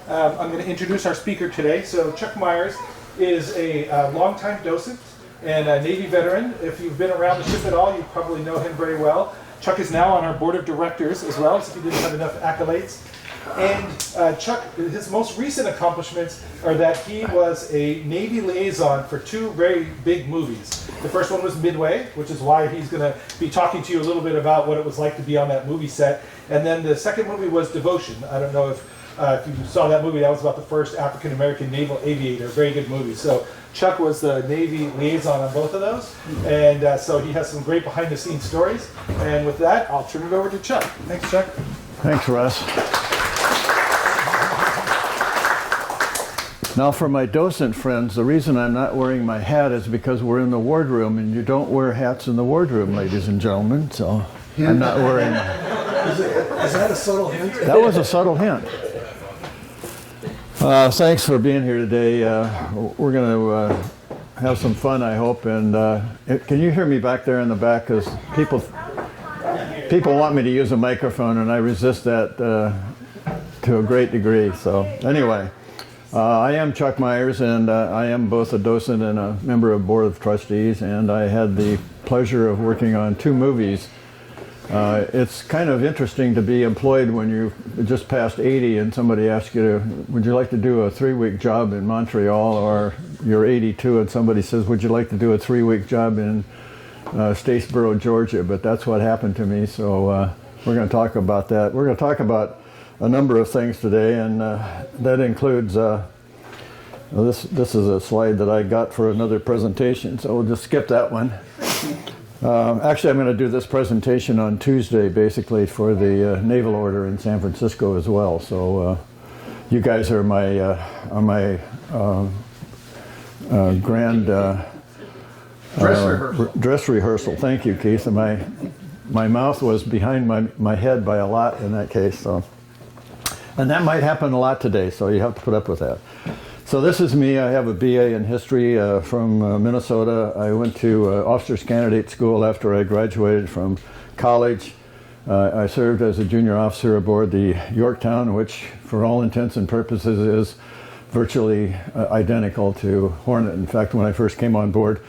I'm going to introduce our speaker today. So Chuck Myers is a longtime docent and a Navy veteran. If you've been around the ship at all, you probably know him very well. Chuck is now on our board of directors as well, so he didn't have enough accolades. And Chuck, his most recent accomplishments are that he was a Navy liaison for two very big movies. The first one was Midway, which is why he's going to be talking to you a little bit about what it was like to be on that movie set. And then the second movie was Devotion. I don't know if you saw that movie. That was about the first African-American naval aviator. Very good movie. So Chuck was the Navy liaison on both of those. And so he has some great behind-the-scenes stories. And with that, I'll turn it over to Chuck. Thanks, Chuck. Thanks, Russ. Now, for my docent friends, the reason I'm not wearing my hat is because we're in the wardroom, and you don't wear hats in the wardroom, ladies and gentlemen. So I'm not wearing. Is that a subtle hint? That was a subtle hint. Thanks for being here today. We're going to have some fun, I hope. And can you hear me back there in the back? Because people want me to use a microphone, and I resist that to a great degree. So anyway. I am Chuck Myers, and I am both a docent and a member of Board of Trustees, and I had the pleasure of working on two movies. It's kind of interesting to be employed when you just passed 80 and somebody asks you, would you like to do a 3-week job in Montreal, or you're 82 and somebody says, would you like to do a 3-week job in Statesboro, Georgia? But that's what happened to me, so we're going to talk about that. We're going to talk about a number of things today, and that includes this is a slide that I got for another presentation, so we'll just skip that one. Actually, I'm going to do this presentation on Tuesday, basically for the Naval Order in San Francisco as well. So you guys are my grand dress rehearsal. Thank you, Keith. And my mouth was behind my head by a lot in that case. So. And that might happen a lot today, so you have to put up with that. So this is me. I have a BA in history from Minnesota. I went to Officers Candidate School after I graduated from college. I served as a junior officer aboard the Yorktown, which for all intents and purposes is virtually identical to Hornet. In fact, when I first came on board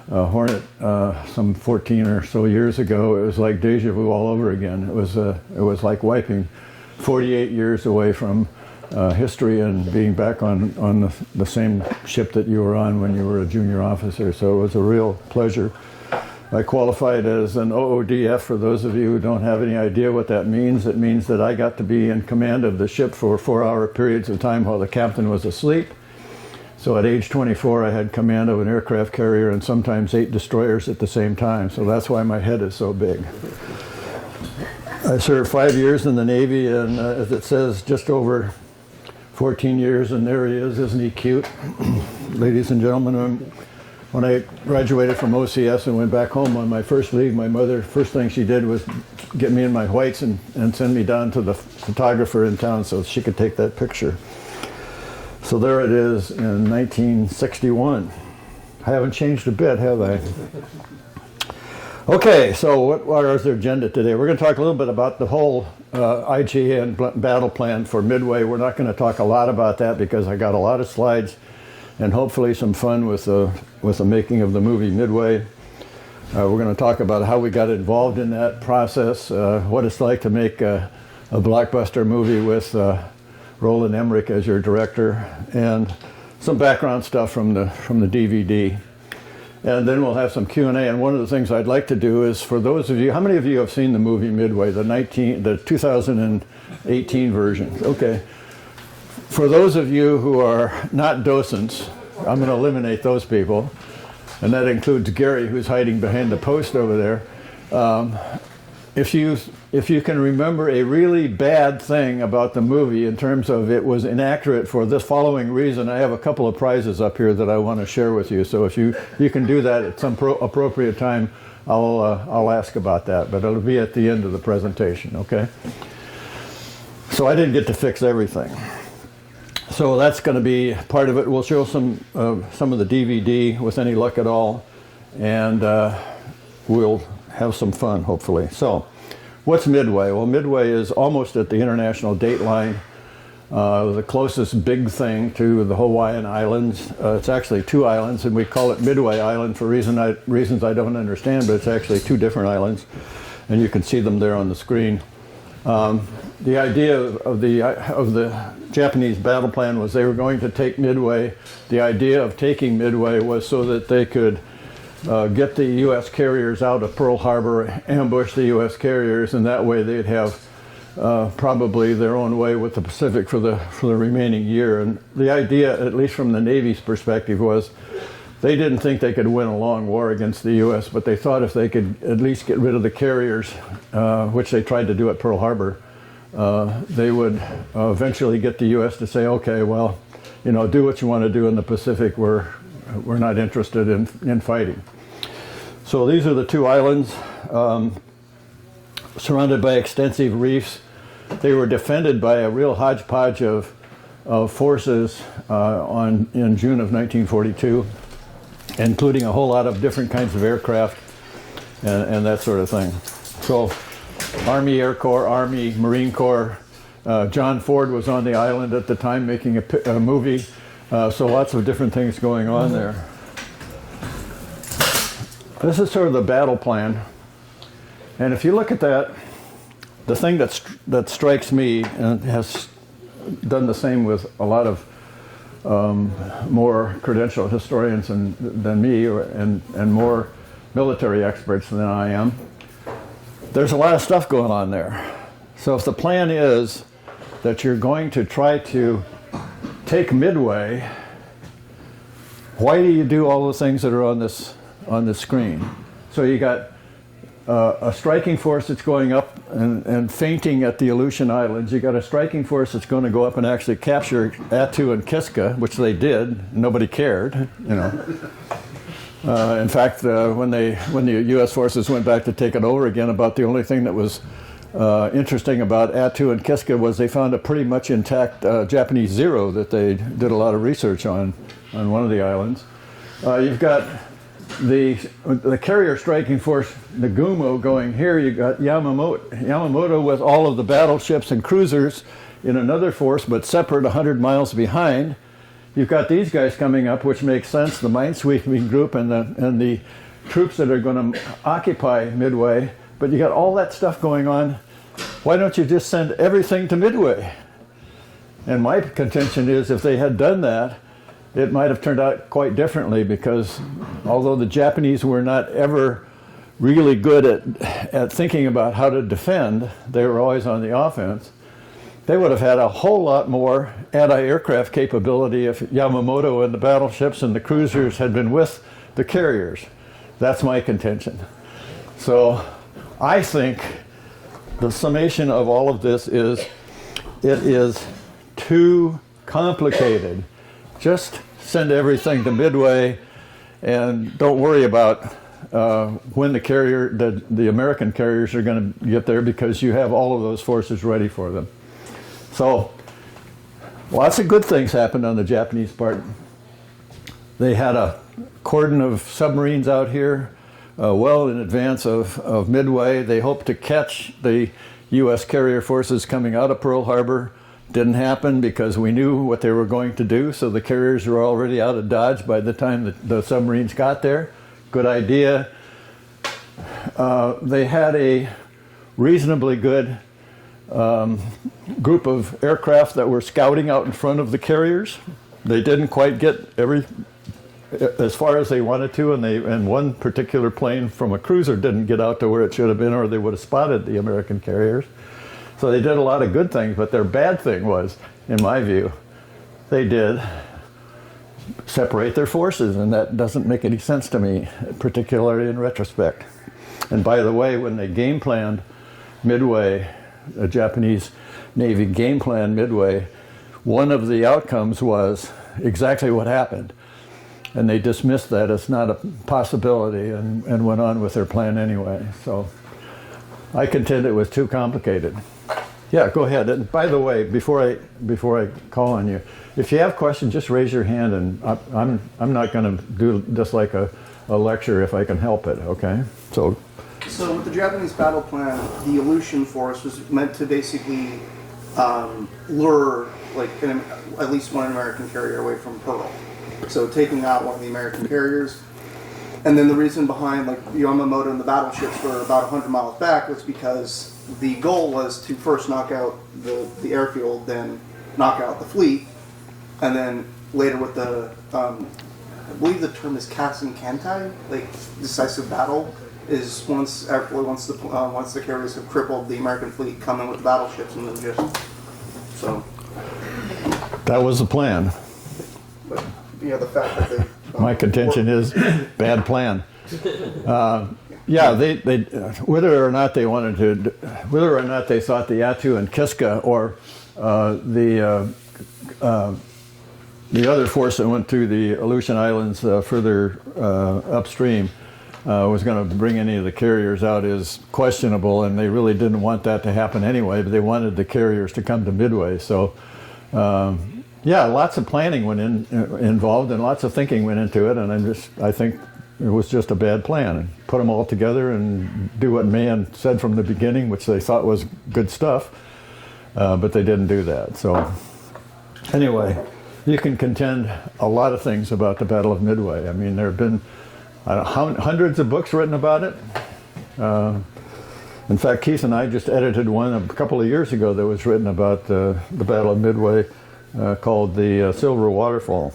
Hornet some 14 or so years ago, it was like deja vu all over again. It was like wiping 48 years away from history and being back on the same ship that you were on when you were a junior officer. So it was a real pleasure. I qualified as an OODF. For those of you who don't have any idea what that means, it means that I got to be in command of the ship for 4-hour periods of time while the captain was asleep. So at age 24, I had command of an aircraft carrier and sometimes 8 destroyers at the same time. So that's why my head is so big. I served 5 years in the Navy, and as it says, just over 14 years, and there he is. Isn't he cute? Ladies and gentlemen, when I graduated from OCS and went back home on my first leave, my mother, first thing she did was get me in my whites and send me down to the photographer in town so she could take that picture. So there it is in 1961. I haven't changed a bit, have I? Okay, so what is our agenda today? We're going to talk a little bit about the whole IGA and battle plan for Midway. We're not going to talk a lot about that because I got a lot of slides and hopefully some fun with the making of the movie Midway. We're going to talk about how we got involved in that process, what it's like to make a blockbuster movie with Roland Emmerich as your director, and some background stuff from the DVD. And then we'll have some Q&A. And one of the things I'd like to do is, for those of you, how many of you have seen the movie Midway, the 2018 version? Okay. For those of you who are not docents, I'm going to eliminate those people. And that includes Gary, who's hiding behind the post over there. If you can remember a really bad thing about the movie in terms of it was inaccurate for this following reason, I have a couple of prizes up here that I want to share with you. So if you can do that at some appropriate time, I'll ask about that. But it'll be at the end of the presentation, okay? So I didn't get to fix everything. So that's going to be part of it. We'll show some of the DVD with any luck at all, and we'll have some fun, hopefully. So, what's Midway? Well, Midway is almost at the international date line. The closest big thing to the Hawaiian Islands, it's actually 2 islands, and we call it Midway Island for reasons I don't understand, but it's actually 2 different islands, and you can see them there on the screen. The idea of the Japanese battle plan was they were going to take Midway. The idea of taking Midway was so that they could get the U.S. carriers out of Pearl Harbor, ambush the U.S. carriers, and that way they'd have probably their own way with the Pacific for the remaining year. And the idea, at least from the Navy's perspective, was they didn't think they could win a long war against the U.S., but they thought if they could at least get rid of the carriers, which they tried to do at Pearl Harbor, they would eventually get the U.S. to say, okay, well, do what you want to do in the Pacific. We're not interested in fighting. So these are the 2 islands surrounded by extensive reefs. They were defended by a real hodgepodge of forces in June of 1942, including a whole lot of different kinds of aircraft and that sort of thing. So Army Air Corps, Army Marine Corps. John Ford was on the island at the time making a movie. So lots of different things going on there. This is sort of the battle plan. And if you look at that, the thing that strikes me, and has done the same with a lot of more credentialed historians than me, and more military experts than I am, there's a lot of stuff going on there. So if the plan is that you're going to try to take Midway, why do you do all the things that are on this screen? So you got a striking force that's going up and feinting at the Aleutian Islands. You got a striking force that's going to go up and actually capture Attu and Kiska, which they did. Nobody cared, In fact, when the U.S. forces went back to take it over again, about the only thing that was interesting about Attu and Kiska was they found a pretty much intact Japanese Zero that they did a lot of research on one of the islands. You've got the carrier striking force Nagumo going here. You got Yamamoto with all of the battleships and cruisers in another force, but separate 100 miles behind. You've got these guys coming up, which makes sense, the minesweeping group and the troops that are going to occupy Midway. But you got all that stuff going on. Why don't you just send everything to Midway? And my contention is if they had done that, it might have turned out quite differently, because although the Japanese were not ever really good at thinking about how to defend, they were always on the offense, they would have had a whole lot more anti-aircraft capability if Yamamoto and the battleships and the cruisers had been with the carriers. That's my contention. So I think the summation of all of this is it is too complicated. Just send everything to Midway and don't worry about when the American carriers are going to get there, because you have all of those forces ready for them. So lots of good things happened on the Japanese part. They had a cordon of submarines out here well in advance of Midway. They hoped to catch the U.S. carrier forces coming out of Pearl Harbor. Didn't happen because we knew what they were going to do, so the carriers were already out of Dodge by the time the submarines got there. Good idea. They had a reasonably good group of aircraft that were scouting out in front of the carriers. They didn't quite get as far as they wanted to, and one particular plane from a cruiser didn't get out to where it should have been, or they would have spotted the American carriers. So they did a lot of good things, but their bad thing was, in my view, they did separate their forces, and that doesn't make any sense to me, particularly in retrospect. And by the way, when they game planned Midway, the Japanese Navy game planned Midway, one of the outcomes was exactly what happened. And they dismissed that as not a possibility and went on with their plan anyway. So I contend it was too complicated. Yeah, go ahead. And by the way, before I call on you, if you have questions, just raise your hand, and I'm not going to do this like a lecture if I can help it. Okay? So with the Japanese battle plan, the Aleutian force was meant to basically lure at least one American carrier away from Pearl. So taking out one of the American carriers. And then the reason behind like Yamamoto and the battleships were about 100 miles back was because the goal was to first knock out the airfield, then knock out the fleet, and then later with the, I believe the term is Katzen Kantai, like decisive battle, is once the carriers have crippled the American fleet, come in with the battleships and then just, so. That was the plan. But, the fact that they... My contention is bad plan. Yeah, they whether or not they thought the Attu and Kiska or the other force that went through the Aleutian Islands further upstream was going to bring any of the carriers out is questionable, and they really didn't want that to happen anyway, but they wanted the carriers to come to Midway. So, yeah, lots of planning went involved and lots of thinking went into it, and I think it was just a bad plan. And put them all together and do what Mahan said from the beginning, which they thought was good stuff, but they didn't do that. So, anyway, you can contend a lot of things about the Battle of Midway. I mean, there have been hundreds of books written about it. In fact, Keith and I just edited one a couple of years ago that was written about the Battle of Midway called the Silver Waterfall.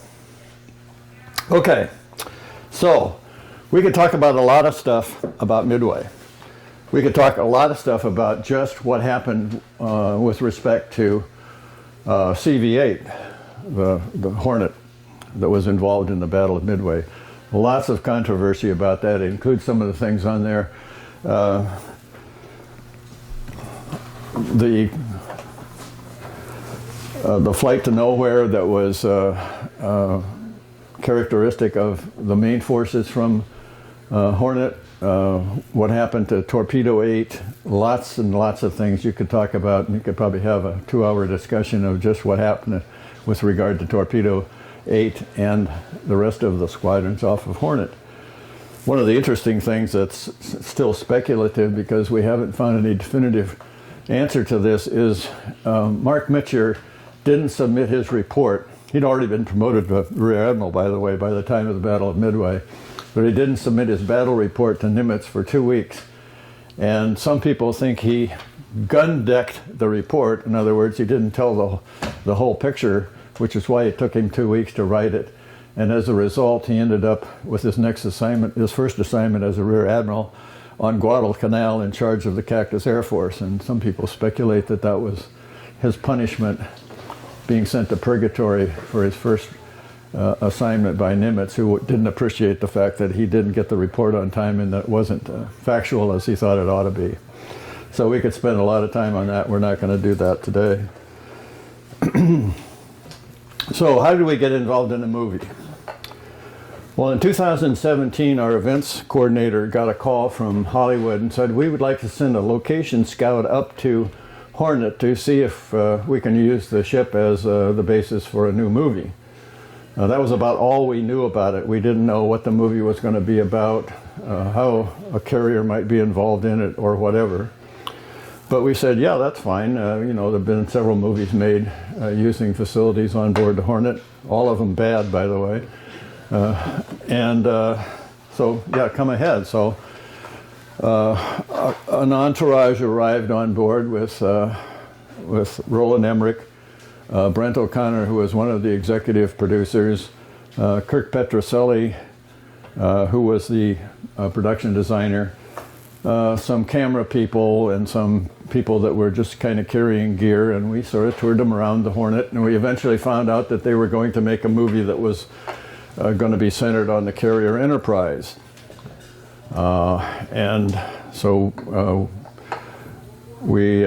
Okay, so we could talk about a lot of stuff about Midway. We could talk a lot of stuff about just what happened with respect to CV-8, the Hornet that was involved in the Battle of Midway. Lots of controversy about that. It includes some of the things on there. The flight to nowhere that was characteristic of the main forces from Hornet. What happened to Torpedo 8. Lots and lots of things you could talk about, and you could probably have a 2-hour discussion of just what happened with regard to Torpedo 8 and the rest of the squadrons off of Hornet. One of the interesting things that's still speculative, because we haven't found any definitive answer to this, is Mark Mitcher didn't submit his report. He'd already been promoted to Rear Admiral, by the way, by the time of the Battle of Midway, but he didn't submit his battle report to Nimitz for 2 weeks. And some people think he gun-decked the report. In other words, he didn't tell the whole picture, which is why it took him 2 weeks to write it. And as a result, he ended up with his next assignment, his first assignment as a Rear Admiral on Guadalcanal in charge of the Cactus Air Force. And some people speculate that that was his punishment, being sent to purgatory for his first assignment by Nimitz, who didn't appreciate the fact that he didn't get the report on time and that it wasn't factual as he thought it ought to be. So we could spend a lot of time on that. We're not going to do that today. So how did we get involved in the movie? Well, in 2017, our events coordinator got a call from Hollywood and said, we would like to send a location scout up to Hornet to see if we can use the ship as the basis for a new movie. That was about all we knew about it. We didn't know what the movie was going to be about, how a carrier might be involved in it, or whatever. But we said, yeah, that's fine. There have been several movies made using facilities on board the Hornet, all of them bad, by the way. So, yeah, come ahead. So an entourage arrived on board with Roland Emmerich, Brent O'Connor, who was one of the executive producers, Kirk Petroselli, who was the production designer, some camera people, and some people that were just kind of carrying gear, and we sort of toured them around the Hornet, and we eventually found out that they were going to make a movie that was going to be centered on the carrier Enterprise. And so we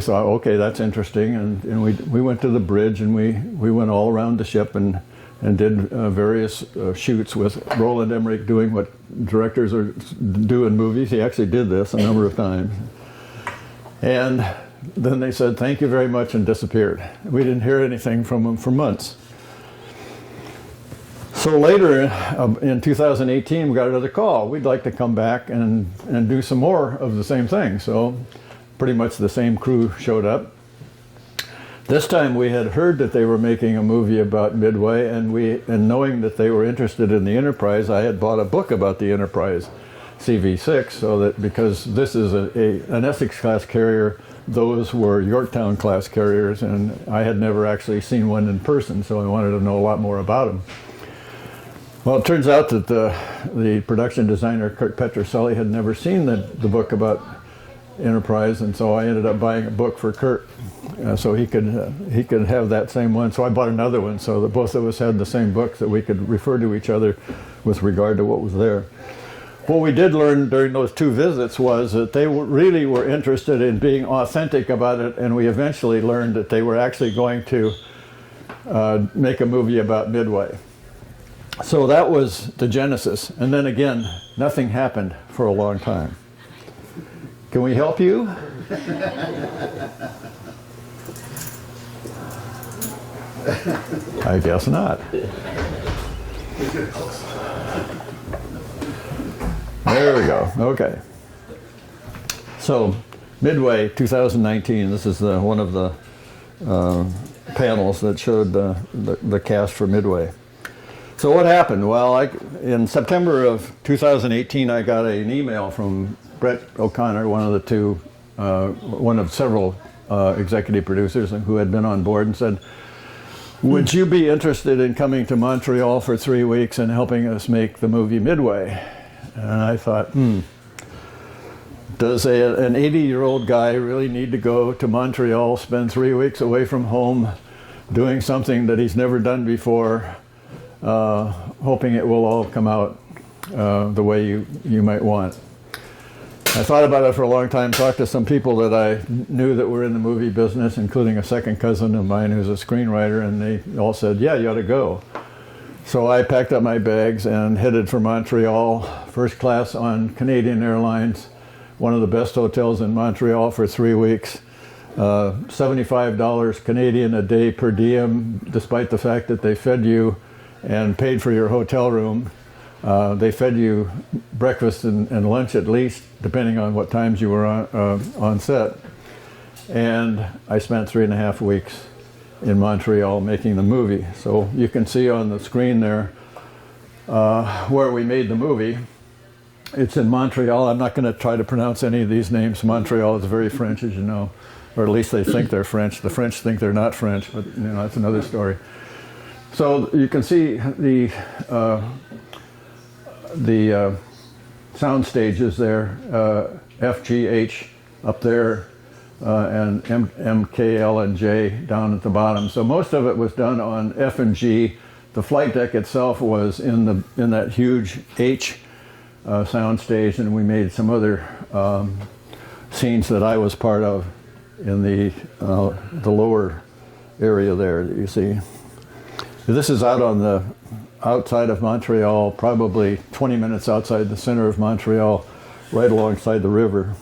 thought, okay, that's interesting, and we went to the bridge, and we went all around the ship and did various shoots with Roland Emmerich doing what directors do in movies. He actually did this a number of times. And then they said, thank you very much, and disappeared. We didn't hear anything from them for months. So later, in 2018, we got another call. We'd like to come back and do some more of the same thing. So pretty much the same crew showed up. This time we had heard that they were making a movie about Midway, and knowing that they were interested in the Enterprise, I had bought a book about the Enterprise CV6, so that because this is an Essex class carrier, those were Yorktown class carriers, and I had never actually seen one in person, so I wanted to know a lot more about them. Well, it turns out that the production designer, Kurt Petroselli, had never seen the book about Enterprise, and so I ended up buying a book for Kurt so he could have that same one. So I bought another one so that both of us had the same book, that we could refer to each other with regard to what was there. What we did learn during those 2 visits was that they really were interested in being authentic about it, and we eventually learned that they were actually going to make a movie about Midway. So that was the genesis, and then again, nothing happened for a long time. Can we help you? I guess not. There we go. Okay. So, Midway 2019. This is one of the panels that showed the cast for Midway. So what happened? Well, in September of 2018, I got an email from Brett O'Connor, one of several executive producers who had been on board, and said, "Would you be interested in coming to Montreal for 3 weeks and helping us make the movie Midway?" And I thought, does an 80-year-old guy really need to go to Montreal, spend 3 weeks away from home, doing something that he's never done before, hoping it will all come out the way you might want? I thought about it for a long time, talked to some people that I knew that were in the movie business, including a second cousin of mine who's a screenwriter, and they all said, "Yeah, you ought to go." So I packed up my bags and headed for Montreal, first class on Canadian Airlines, one of the best hotels in Montreal for 3 weeks, $75 Canadian a day per diem, despite the fact that they fed you and paid for your hotel room. They fed you breakfast and lunch at least, depending on what times you were on set. And I spent 3.5 weeks in Montreal making the movie. So you can see on the screen there where we made the movie. It's in Montreal. I'm not going to try to pronounce any of these names. Montreal is very French, as you know, or at least they think they're French. The French think they're not French, but that's another story. So you can see the sound stages there, FGH up there, and MKL and J down at the bottom. So most of it was done on F and G. The flight deck itself was in that huge H sound stage, and we made some other scenes that I was part of in the lower area there that you see. This is out on the outside of Montreal, probably 20 minutes outside the center of Montreal, right alongside the river.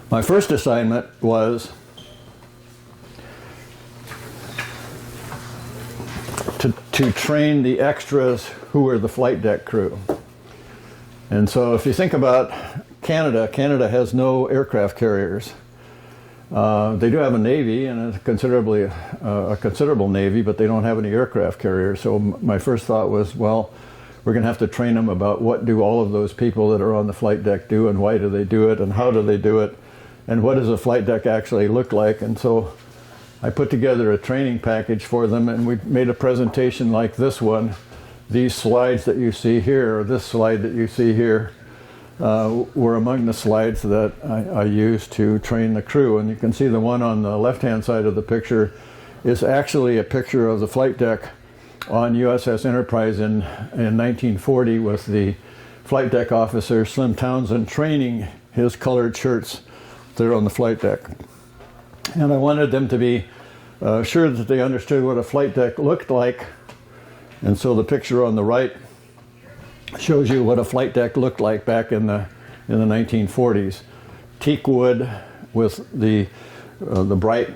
My first assignment was to train the extras who were the flight deck crew. And so if you think about Canada has no aircraft carriers. They do have a navy, and a considerable navy, but they don't have any aircraft carriers. So my first thought was, well, we're going to have to train them about what do all of those people that are on the flight deck do, and why do they do it, and how do they do it, and what does a flight deck actually look like. And so I put together a training package for them, and we made a presentation like this one. These slides that you see here, or this slide that you see here, were among the slides that I used to train the crew. And you can see the one on the left-hand side of the picture is actually a picture of the flight deck on USS Enterprise in 1940 with the flight deck officer, Slim Townsend, training his colored shirts there on the flight deck. And I wanted them to be sure that they understood what a flight deck looked like. And so the picture on the right shows you what a flight deck looked like back in the 1940s. Teak wood with the bright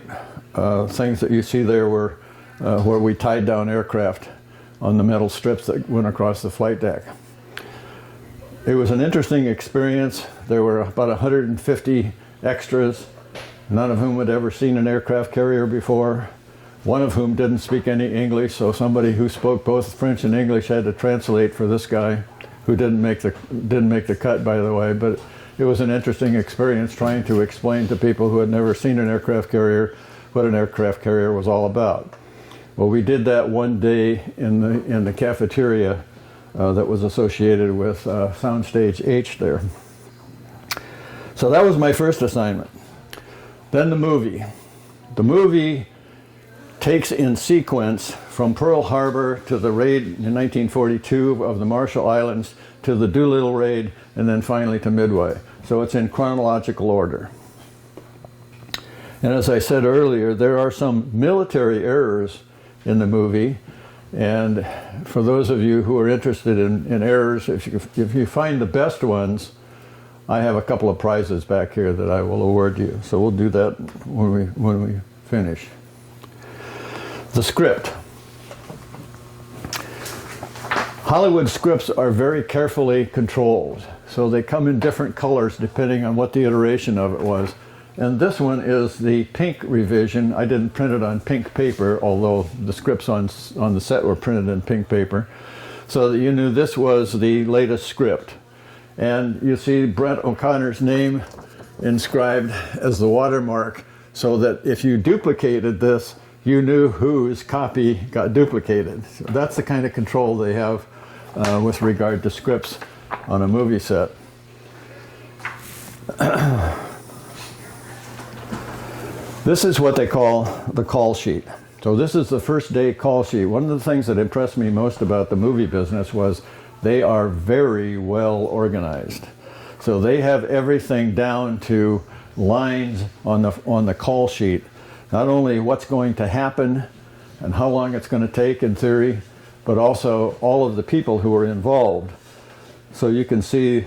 things that you see there were where we tied down aircraft on the metal strips that went across the flight deck. It was an interesting experience. There were about 150 extras none of whom had ever seen an aircraft carrier before, one of whom didn't speak any English, so somebody who spoke both French and English had to translate for this guy, who didn't make the cut, by the way. But it was an interesting experience trying to explain to people who had never seen an aircraft carrier what an aircraft carrier was all about. Well, we did that one day in the cafeteria that was associated with Soundstage H there. So that was my first assignment. Then the movie. The movie takes in sequence from Pearl Harbor to the raid in 1942 of the Marshall Islands to the Doolittle raid, and then finally to Midway. So it's in chronological order. And as I said earlier, there are some military errors in the movie. And for those of you who are interested in errors, if you find the best ones, I have a couple of prizes back here that I will award you. So we'll do that when we finish. The script. Hollywood scripts are very carefully controlled. So they come in different colors depending on what the iteration of it was. And this one is the pink revision. I didn't print it on pink paper, although the scripts on the set were printed in pink paper, so that you knew this was the latest script. And you see Brent O'Connor's name inscribed as the watermark, so that if you duplicated this, you knew whose copy got duplicated. So that's the kind of control they have with regard to scripts on a movie set. This is what they call the call sheet. So this is the first day call sheet. One of the things that impressed me most about the movie business was they are very well organized. So they have everything down to lines on the call sheet. Not only what's going to happen and how long it's going to take in theory, but also all of the people who are involved. So you can see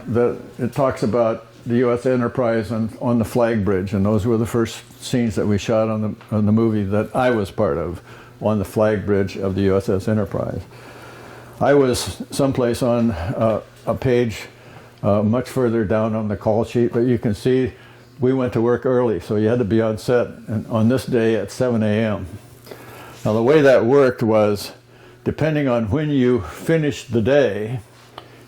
that it talks about the USS Enterprise on the flag bridge, and those were the first scenes that we shot on the movie that I was part of, on the flag bridge of the USS Enterprise. I was someplace on a page much further down on the call sheet, but you can see we went to work early, so you had to be on set on this day at 7 a.m. Now the way that worked was, depending on when you finished the day,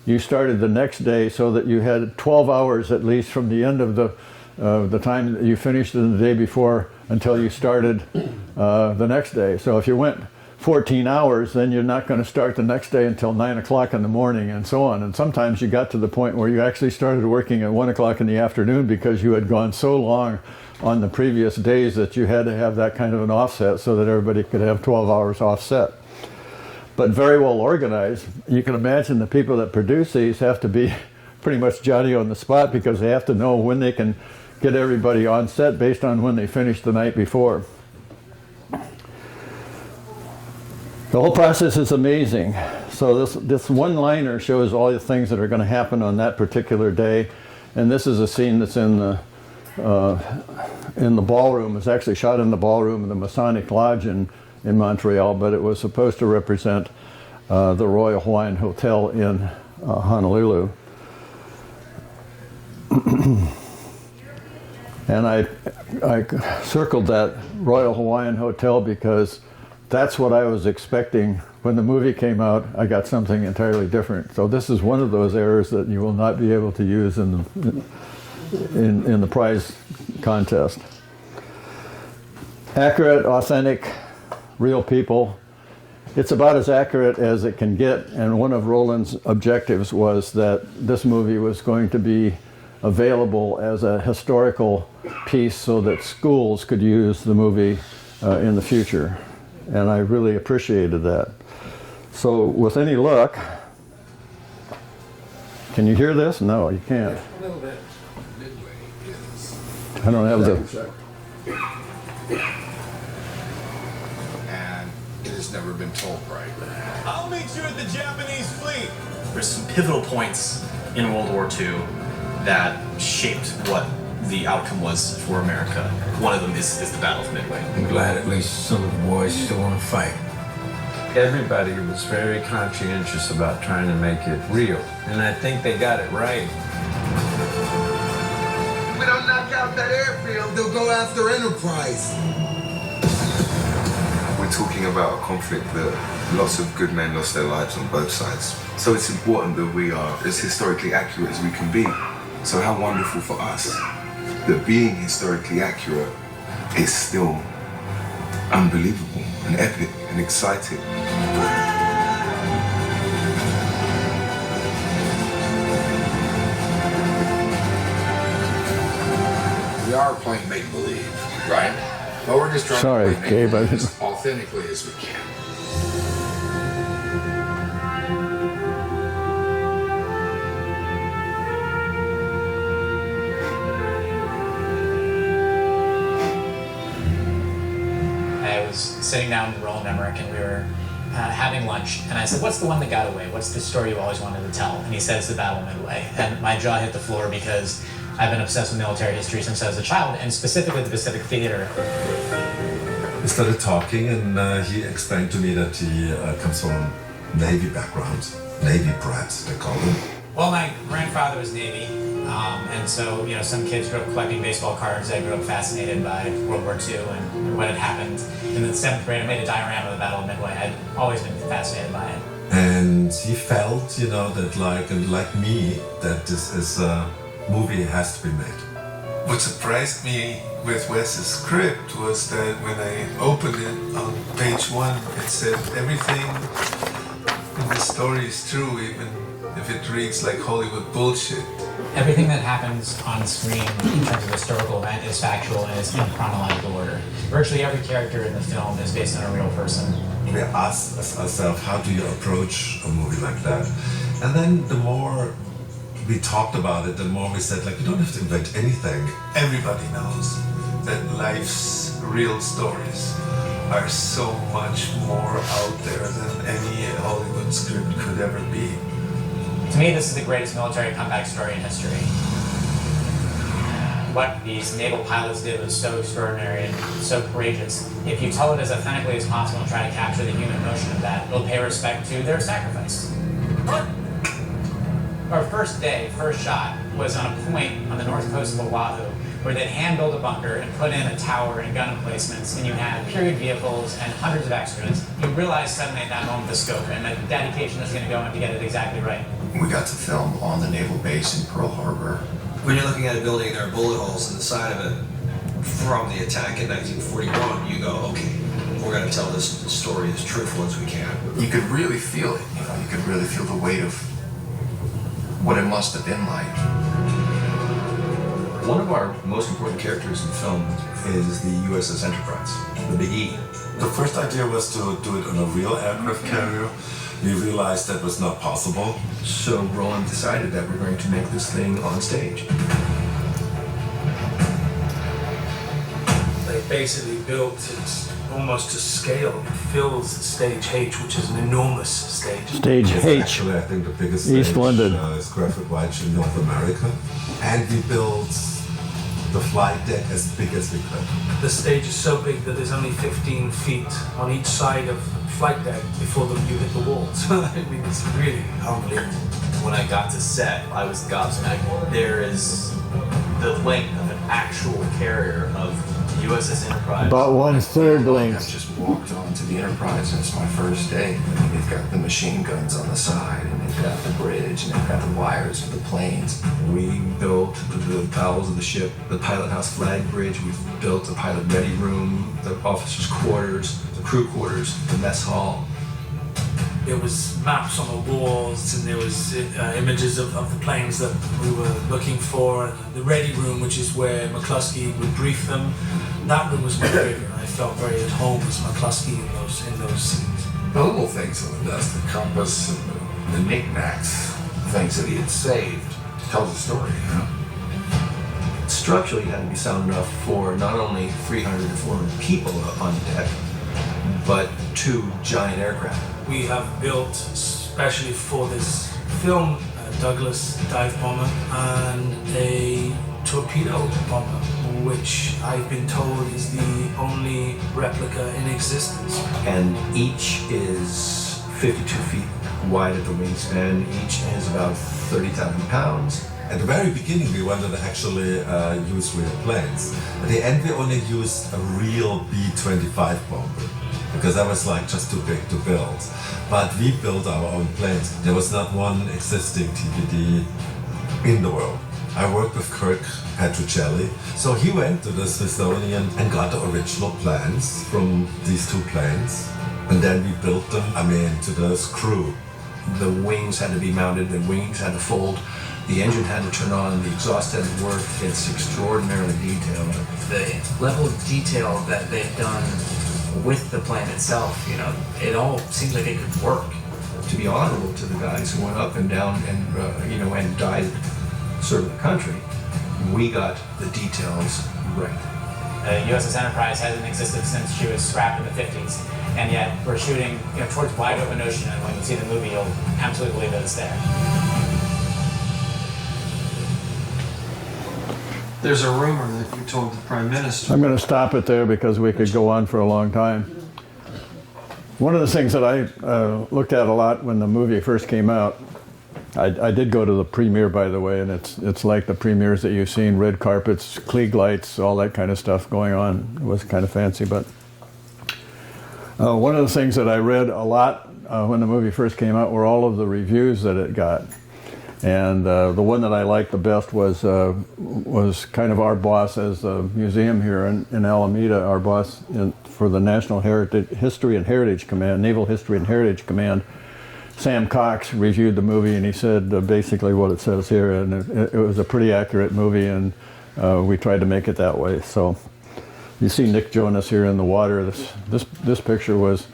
you started the next day, so that you had 12 hours at least from the end of the time that you finished the day before until you started the next day. So if you went 14 hours, then you're not going to start the next day until 9 o'clock in the morning, and so on. And sometimes you got to the point where you actually started working at 1 o'clock in the afternoon because you had gone so long on the previous days that you had to have that kind of an offset so that everybody could have 12 hours offset. But very well organized. You can imagine the people that produce these have to be pretty much Johnny on the spot, because they have to know when they can get everybody on set based on when they finished the night before. The whole process is amazing. So this one-liner shows all the things that are going to happen on that particular day. And this is a scene that's in the ballroom. It's actually shot in the ballroom of the Masonic Lodge in Montreal, but it was supposed to represent the Royal Hawaiian Hotel in Honolulu. And I circled that Royal Hawaiian Hotel because that's what I was expecting. When the movie came out, I got something entirely different. So this is one of those errors that you will not be able to use in the prize contest. Accurate, authentic, real people. It's about as accurate as it can get, and one of Roland's objectives was that this movie was going to be available as a historical piece so that schools could use the movie in the future. And I really appreciated that. So with any luck, can you hear this? No, you can't. A little bit. Midway is. I don't have the... And it has never been told right. I'll meet you at the Japanese fleet. There's some pivotal points in World War II that shaped what the outcome was for America. One of them is the Battle of Midway. I'm glad at least some of the boys still want to fight. Everybody was very conscientious about trying to make it real, and I think they got it right. We don't knock out up that airfield, they'll go after Enterprise. We're talking about a conflict that lots of good men lost their lives on both sides. So it's important that we are as historically accurate as we can be. So how wonderful for us that being historically accurate is still unbelievable and epic and exciting. We are playing make-believe, right? But we're just trying Sorry, to play Gabe, make-believe as authentically as we can. I was sitting down with Roland Emmerich and we were having lunch, and I said, "What's the one that got away? What's the story you always wanted to tell?" And he said, "It's the Battle of Midway." And my jaw hit the floor because I've been obsessed with military history since I was a child, and specifically the Pacific Theater. We started talking, and he explained to me that he comes from Navy background, Navy brats, they call them. Well, my grandfather was Navy, and so, you know, some kids grew up collecting baseball cards. I grew up fascinated by World War II and what had happened. In the 7th grade, I made a diorama of the Battle of Midway. I'd always been fascinated by it. And he felt, you know, that like me, that this is a movie has to be made. What surprised me with Wes's script was that when I opened it on page 1, it said everything in the story is true, even if it reads like Hollywood bullshit. Everything that happens on screen in terms of historical event is factual and is in chronological order. Virtually every character in the film is based on a real person. We asked ourselves, how do you approach a movie like that? And then the more we talked about it, the more we said, like, you don't have to invent anything. Everybody knows that life's real stories are so much more out there than any Hollywood script could ever be. To me, this is the greatest military comeback story in history. What these naval pilots did was so extraordinary and so courageous. If you tell it as authentically as possible and try to capture the human emotion of that, it'll pay respect to their sacrifice. Our first day, first shot, was on a point on the north coast of Oahu where they'd hand-built a bunker and put in a tower and gun emplacements, and you had period vehicles and hundreds of extras. You realized suddenly at that moment the scope and the dedication that's going to go into get it exactly right. We got to film on the naval base in Pearl Harbor. When you're looking at a building, there are bullet holes in the side of it from the attack in 1941, you go, okay, we're going to tell this story as truthful as we can. You could really feel it, you know, you could really feel the weight of what it must have been like. One of our most important characters in the film is the USS Enterprise, the Big E. The first idea was to do it on a real aircraft carrier. We realized that was not possible. So Roland decided that we're going to make this thing on stage. They basically built it almost to scale. It fills Stage H, which is an enormous stage. Stage H. Actually, I think the biggest East stage London. Is Grafford White in North America. And we built the flight deck as big as we could. The stage is so big that there's only 15 feet on each side of the flight deck before you hit the wall. So, I mean, it's really unbelievable. When I got to set, I was gobsmacked. There is the length of an actual carrier of the USS Enterprise. About 1/3 I've length. just walked onto the Enterprise and it's my first day. And they've got the machine guns on the side and they've got the bridge and they've got the wires for the planes. We built the bowels of the ship, the pilot house flag bridge. We've built the pilot ready room, the officers' quarters, the crew quarters, the mess hall. There was maps on the walls, and there was images of the planes that we were looking for. And the ready room, which is where McCluskey would brief them, that room was my favorite. I felt very at home as McCluskey in those scenes. The little things on the desk, the compass and the knickknacks, things that he had saved, tells a story, you know? Structurally, it had to be sound enough for not only 300 to 400 people on deck, but 2 giant aircraft. We have built, especially for this film, a Douglas dive bomber and a torpedo bomber, which I've been told is the only replica in existence. And each is 52 feet wide at the wingspan. Each is about 30,000 pounds. At the very beginning, we wanted to actually use real planes. At the end, we only used a real B-25 bomber because that was like just too big to build. But we built our own planes. There was not one existing TPD in the world. I worked with Kirk Petruccelli. So he went to the Smithsonian and got the original plans from these two planes. And then we built them, to the screw. The wings had to be mounted, the wings had to fold, the engine had to turn on, the exhaust had to work. It's extraordinarily detailed. The level of detail that they've done with the plane itself, it all seems like it could work. To be honorable to the guys who went up and down and and died serving the country, we got the details right. USS Enterprise hasn't existed since she was scrapped in the 50s, and yet we're shooting towards wide open ocean, and when you see the movie, you'll absolutely believe that it's there. There's a rumor that you told the Prime Minister. I'm going to stop it there because we could go on for a long time. One of the things that I looked at a lot when the movie first came out, I did go to the premiere, by the way, and it's like the premieres that you've seen, red carpets, Klieg lights, all that kind of stuff going on. It was kind of fancy, but one of the things that I read a lot when the movie first came out were all of the reviews that it got. And the one that I liked the best was kind of our boss as the museum here in Alameda, our boss for the National History and Heritage Command, Naval History and Heritage Command. Sam Cox reviewed the movie, and he said basically what it says here, and it was a pretty accurate movie, and we tried to make it that way. So you see Nick Jonas here in the water. This picture was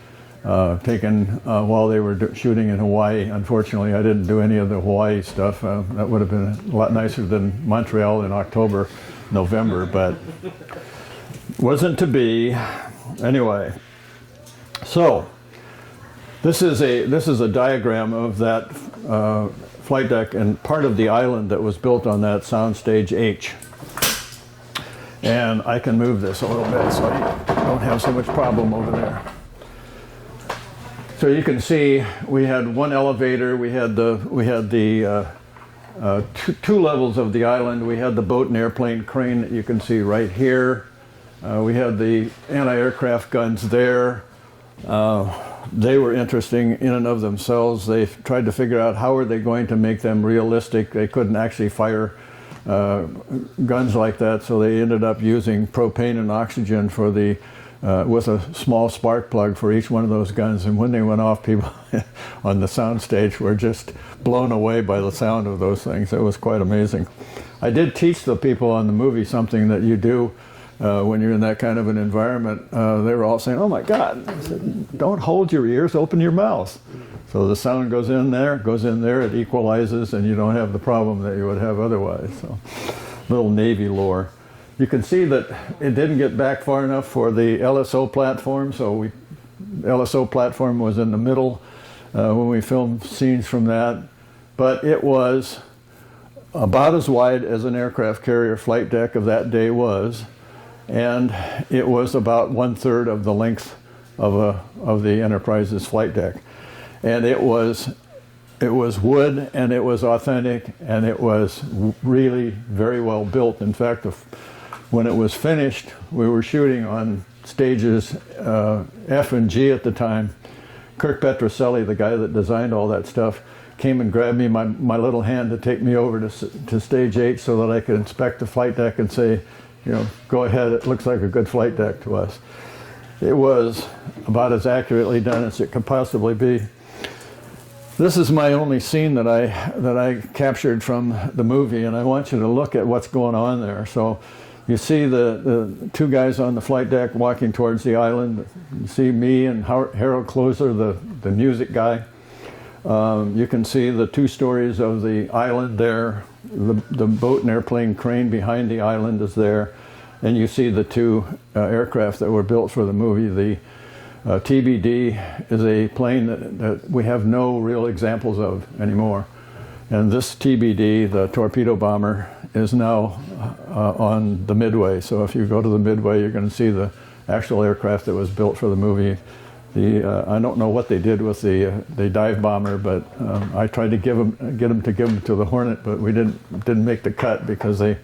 taken while they were shooting in Hawaii. Unfortunately, I didn't do any of the Hawaii stuff. That would have been a lot nicer than Montreal in October, November, but wasn't to be. Anyway, so this is a diagram of that flight deck and part of the island that was built on that soundstage H. And I can move this a little bit so you don't have so much problem over there. So you can see we had one elevator, we had the two levels of the island. We had the boat and airplane crane that you can see right here. We had the anti-aircraft guns there. They were interesting in and of themselves. They tried to figure out how are they going to make them realistic. They couldn't actually fire guns like that, so they ended up using propane and oxygen for the with a small spark plug for each one of those guns. And when they went off, people on the sound stage were just blown away by the sound of those things. It was quite amazing. I did teach the people on the movie something that you do when you're in that kind of an environment. They were all saying, "Oh my God," I said, "Don't hold your ears, open your mouth." So the sound goes in there, it equalizes, and you don't have the problem that you would have otherwise. So, little Navy lore. You can see that it didn't get back far enough for the LSO platform, so LSO platform was in the middle when we filmed scenes from that, but it was about as wide as an aircraft carrier flight deck of that day was, and it was about 1/3 of the length of the Enterprise's flight deck. And it was wood, and it was authentic, and it was really very well built. In fact, when it was finished, we were shooting on stages F and G at the time. Kirk Petruccelli, the guy that designed all that stuff, came and grabbed me my little hand to take me over to stage 8 so that I could inspect the flight deck and say, go ahead, it looks like a good flight deck to us. It was about as accurately done as it could possibly be. This is my only scene that I captured from the movie, and I want you to look at what's going on there. So you see the two guys on the flight deck walking towards the island. You see me and Harold Closer, the music guy. You can see the 2 stories of the island there. The boat and airplane crane behind the island is there. And you see the 2 aircraft that were built for the movie. The TBD is a plane that we have no real examples of anymore. And this TBD, the torpedo bomber, is now on the Midway. So if you go to the Midway, you're going to see the actual aircraft that was built for the movie I don't know what they did with the dive bomber, but I tried to get them to the Hornet, but we didn't make the cut because they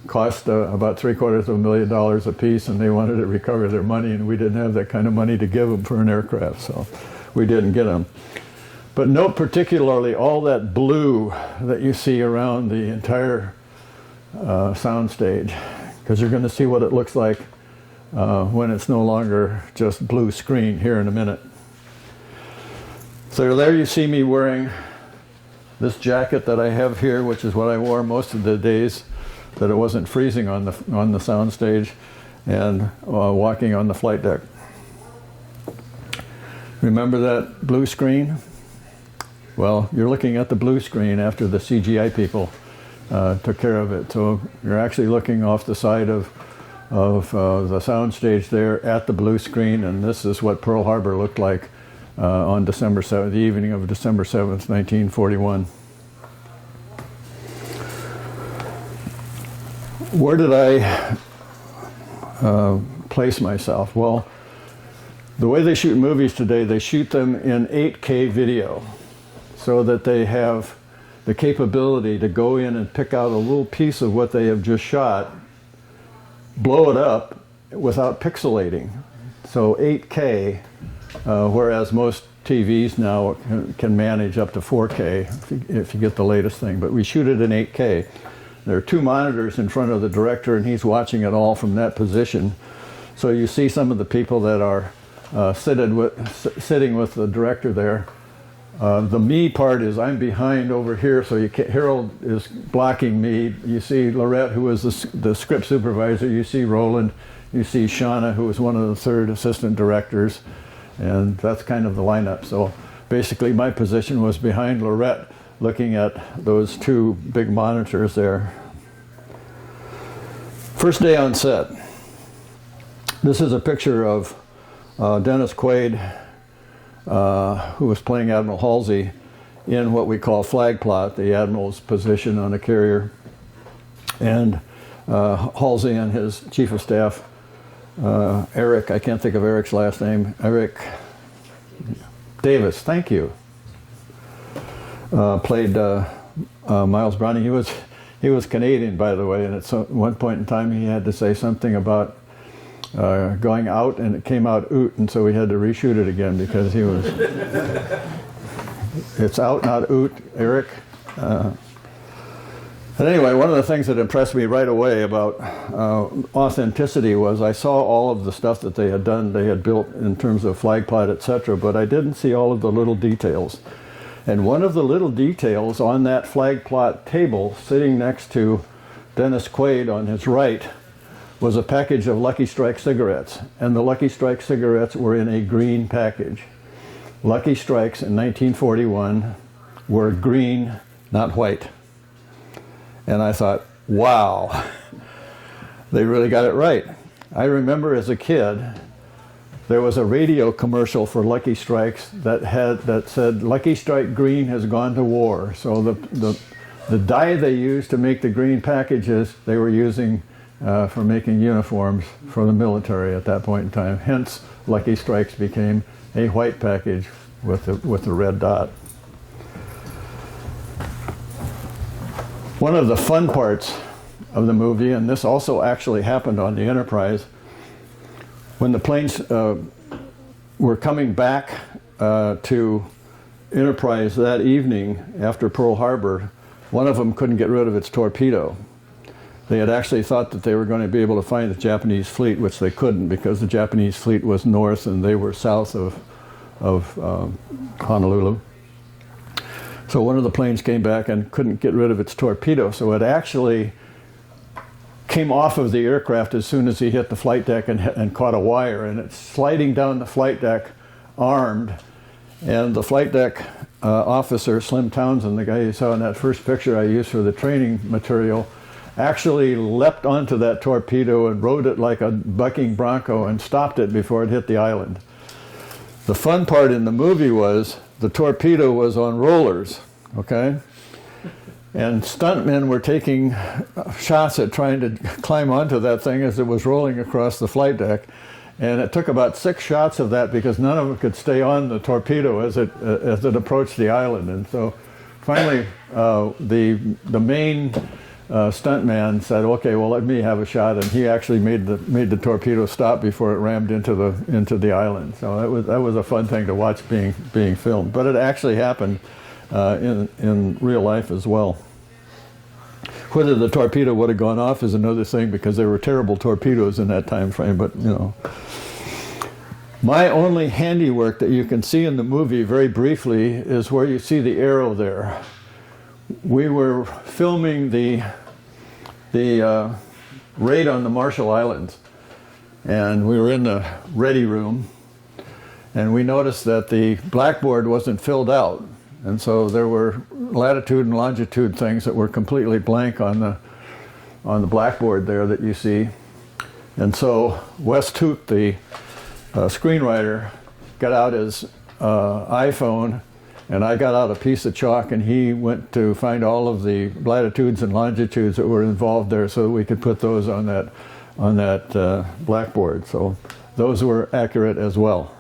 cost about $750,000 a piece, and they wanted to recover their money, and we didn't have that kind of money to give them for an aircraft, so we didn't get them. But note particularly all that blue that you see around the entire soundstage, because you're going to see what it looks like when it's no longer just blue screen here in a minute. So there you see me wearing this jacket that I have here, which is what I wore most of the days that it wasn't freezing on the sound stage, and walking on the flight deck. Remember that blue screen? Well, you're looking at the blue screen after the CGI people took care of it. So you're actually looking off the side of the sound stage there at the blue screen, and this is what Pearl Harbor looked like on December 7th, the evening of December 7th, 1941. Where did I place myself? Well, the way they shoot movies today, they shoot them in 8K video so that they have the capability to go in and pick out a little piece of what they have just shot, blow it up without pixelating. So 8K, whereas most TVs now can manage up to 4K if you get the latest thing, but we shoot it in 8K. There are two monitors in front of the director, and he's watching it all from that position. So you see some of the people that are sitting with the director there. The me part is I'm behind over here, so Harold is blocking me. You see Lorette, who is the script supervisor. You see Roland. You see Shauna, who is one of the third assistant directors. And that's kind of the lineup. So basically my position was behind Lorette, looking at those two big monitors there. First day on set. This is a picture of Dennis Quaid, who was playing Admiral Halsey in what we call flag plot, the admiral's position on a carrier. And Halsey and his chief of staff, Eric, I can't think of Eric's last name, Eric Davis, thank you, played Miles Browning. He was Canadian, by the way, and at one point in time he had to say something about going out, and it came out oot, and so we had to reshoot it again because he was it's out, not oot, Eric. But anyway, one of the things that impressed me right away about authenticity was I saw all of the stuff that they had done, they had built in terms of flag plot, etc., but I didn't see all of the little details. And one of the little details on that flag plot table, sitting next to Dennis Quaid on his right, was a package of Lucky Strike cigarettes. And the Lucky Strike cigarettes were in a green package. Lucky Strikes in 1941 were green, not white. And I thought, wow, they really got it right. I remember as a kid, there was a radio commercial for Lucky Strikes that said, Lucky Strike green has gone to war. So the dye they used to make the green packages, they were using for making uniforms for the military at that point in time. Hence, Lucky Strikes became a white package with the red dot. One of the fun parts of the movie, and this also actually happened on the Enterprise, when the planes were coming back to Enterprise that evening after Pearl Harbor, one of them couldn't get rid of its torpedo. They had actually thought that they were going to be able to find the Japanese fleet, which they couldn't because the Japanese fleet was north and they were south of Honolulu. So one of the planes came back and couldn't get rid of its torpedo, so it actually came off of the aircraft as soon as he hit the flight deck and caught a wire, and it's sliding down the flight deck armed, and the flight deck officer, Slim Townsend, the guy you saw in that first picture I used for the training material, actually leapt onto that torpedo and rode it like a bucking bronco and stopped it before it hit the island. The fun part in the movie was the torpedo was on rollers, okay? And stuntmen were taking shots at trying to climb onto that thing as it was rolling across the flight deck. And it took about 6 shots of that because none of them could stay on the torpedo as it approached the island. And so finally, the main stuntman said, "Okay, well, let me have a shot," and he actually made the torpedo stop before it rammed into the island. So that was a fun thing to watch being filmed. But it actually happened in real life as well. Whether the torpedo would have gone off is another thing because there were terrible torpedoes in that time frame. But you know, my only handiwork that you can see in the movie very briefly is where you see the arrow there. We were filming the raid on the Marshall Islands, and we were in the ready room, and we noticed that the blackboard wasn't filled out, and so there were latitude and longitude things that were completely blank on the blackboard there that you see. And so Wes Toot, the screenwriter, got out his iPhone, and I got out a piece of chalk, and he went to find all of the latitudes and longitudes that were involved there so that we could put those on that blackboard. So those were accurate as well.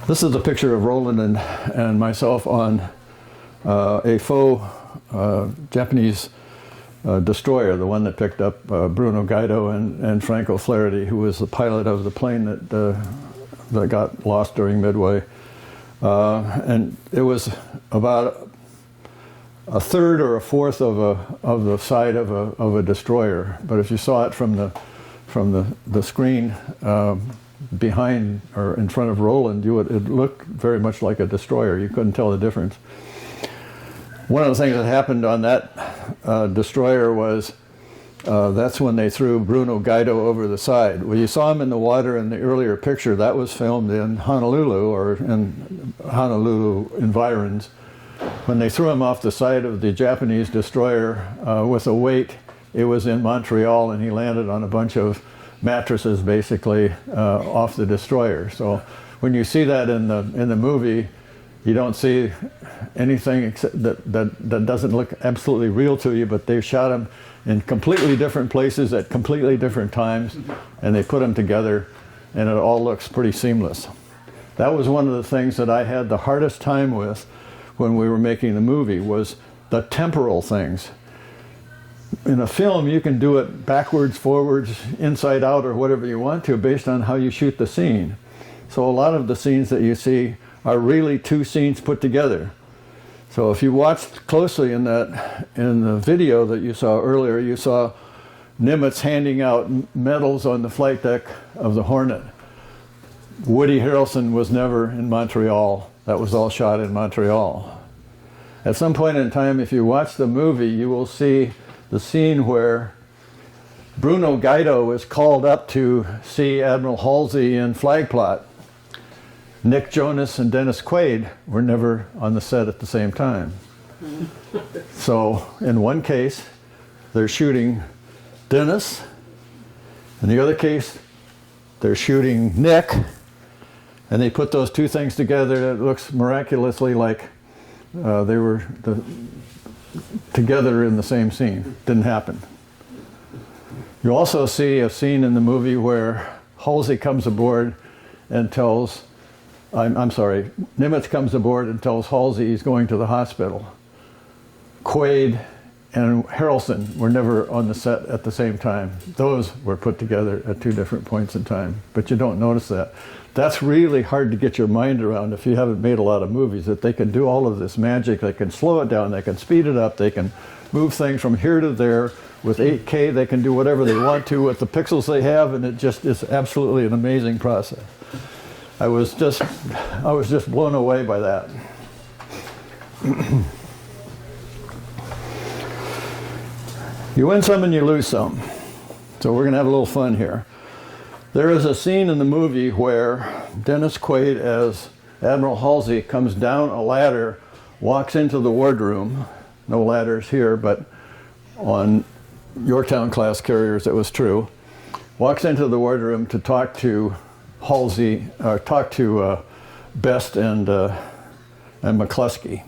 This is a picture of Roland and myself on a faux Japanese destroyer, the one that picked up Bruno Gaido and Frank O'Flaherty, who was the pilot of the plane that got lost during Midway. And it was about a third or a fourth of the side of a destroyer. But if you saw it from the screen behind or in front of Roland, it looked very much like a destroyer. You couldn't tell the difference. One of the things that happened on that destroyer was that's when they threw Bruno Gaido over the side. Well, you saw him in the water in the earlier picture. That was filmed in Honolulu or in Honolulu environs. When they threw him off the side of the Japanese destroyer with a weight, it was in Montreal, and he landed on a bunch of mattresses basically off the destroyer. So when you see that in the movie, you don't see anything except that doesn't look absolutely real to you, but they shot him in completely different places at completely different times, and they put them together, and it all looks pretty seamless. That was one of the things that I had the hardest time with when we were making the movie, was the temporal things. In a film, you can do it backwards, forwards, inside out, or whatever you want to based on how you shoot the scene. So a lot of the scenes that you see are really two scenes put together. So if you watched closely in the video that you saw earlier, you saw Nimitz handing out medals on the flight deck of the Hornet. Woody Harrelson was never in Montreal. That was all shot in Montreal. At some point in time, if you watch the movie, you will see the scene where Bruno Gaido is called up to see Admiral Halsey in Flag Plot. Nick Jonas and Dennis Quaid were never on the set at the same time. So in one case, they're shooting Dennis. In the other case, they're shooting Nick. And they put those two things together. It looks miraculously like they were together in the same scene. Didn't happen. You also see a scene in the movie where Halsey comes aboard and tells, Nimitz comes aboard and tells Halsey he's going to the hospital. Quaid and Harrelson were never on the set at the same time. Those were put together at two different points in time, but you don't notice that. That's really hard to get your mind around if you haven't made a lot of movies, that they can do all of this magic. They can slow it down, they can speed it up, they can move things from here to there. With 8K, they can do whatever they want to with the pixels they have, and it just is absolutely an amazing process. I was just blown away by that. You win some and you lose some. So we're going to have a little fun here. There is a scene in the movie where Dennis Quaid as Admiral Halsey comes down a ladder, walks into the wardroom. No ladders here, but on Yorktown class carriers it was true. Walks into the wardroom to talk to Halsey, or talk to Best and McCluskey.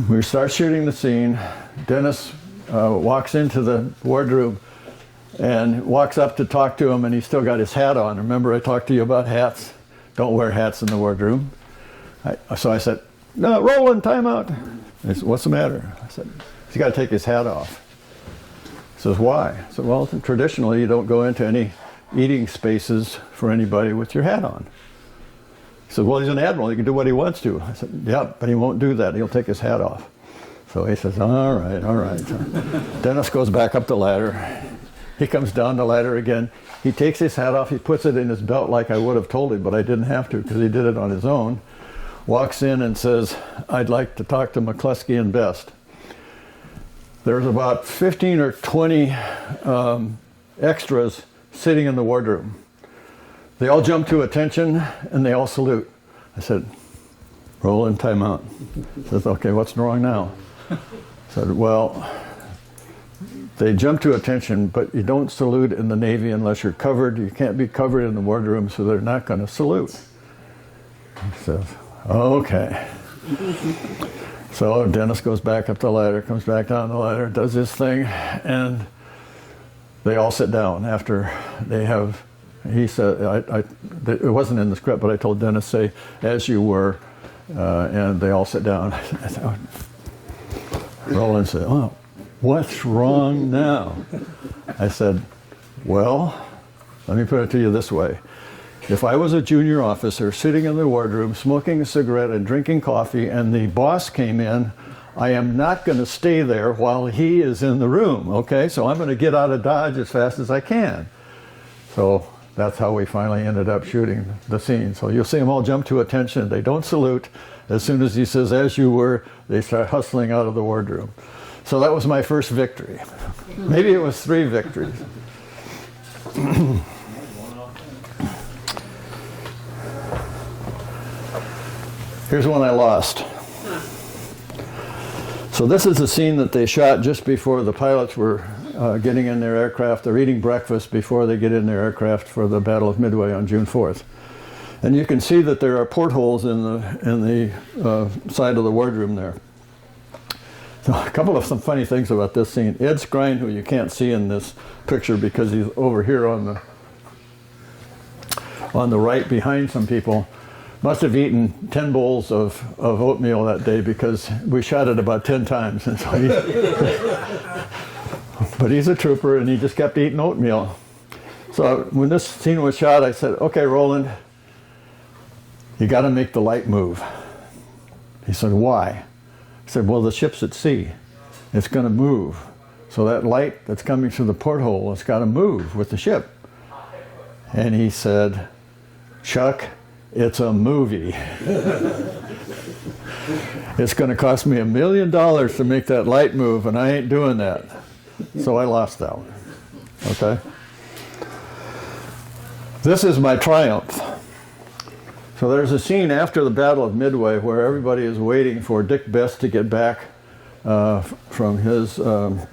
We start shooting the scene. Dennis walks into the wardroom and walks up to talk to him, and he's still got his hat on. Remember I talked to you about hats? Don't wear hats in the wardroom. So I said, no, Roland, time out. He said, what's the matter? I said, he's got to take his hat off. He says, why? I said, well, traditionally you don't go into any eating spaces for anybody with your hat on. He said, well, he's an admiral, he can do what he wants to. I said, yeah, but he won't do that, he'll take his hat off. So he says, all right, all right. Dennis goes back up the ladder. He comes down the ladder again. He takes his hat off, he puts it in his belt like I would have told him, but I didn't have to because he did it on his own. Walks in and says, I'd like to talk to McCluskey and Best. There's about 15 or 20 extras sitting in the wardroom. They all jump to attention and they all salute. I said, Roland, time out. He says, okay, what's wrong now? I said, well, they jump to attention, but you don't salute in the Navy unless you're covered. You can't be covered in the wardroom, so they're not going to salute. He says, okay. So Dennis goes back up the ladder, comes back down the ladder, does his thing, and they all sit down after they have, he said, it wasn't in the script, but I told Dennis, say, as you were, and they all sit down. Roland said, oh, what's wrong now? I said, well, let me put it to you this way. If I was a junior officer sitting in the wardroom, smoking a cigarette and drinking coffee, and the boss came in, I am not going to stay there while he is in the room, okay? So I'm going to get out of Dodge as fast as I can. So that's how we finally ended up shooting the scene. So you'll see them all jump to attention. They don't salute. As soon as he says, as you were, they start hustling out of the wardroom. So that was my first victory. Maybe it was 3 victories. Here's one I lost. So this is the scene that they shot just before the pilots were getting in their aircraft. They're eating breakfast before they get in their aircraft for the Battle of Midway on June 4th. And you can see that there are portholes in the side of the wardroom there. So a couple of some funny things about this scene. Ed Skrine, who you can't see in this picture because he's over here on the right behind some people, must have eaten 10 bowls of oatmeal that day because we shot it about 10 times. And so but he's a trooper and he just kept eating oatmeal. So when this scene was shot, I said, okay, Roland, you got to make the light move. He said, why? I said, well, the ship's at sea. It's going to move. So that light that's coming through the porthole, it's got to move with the ship. And he said, Chuck, it's a movie. It's going to cost me $1 million to make that light move, and I ain't doing that. So I lost that one. Okay? This is my triumph. So there's a scene after the Battle of Midway where everybody is waiting for Dick Best to get back from his in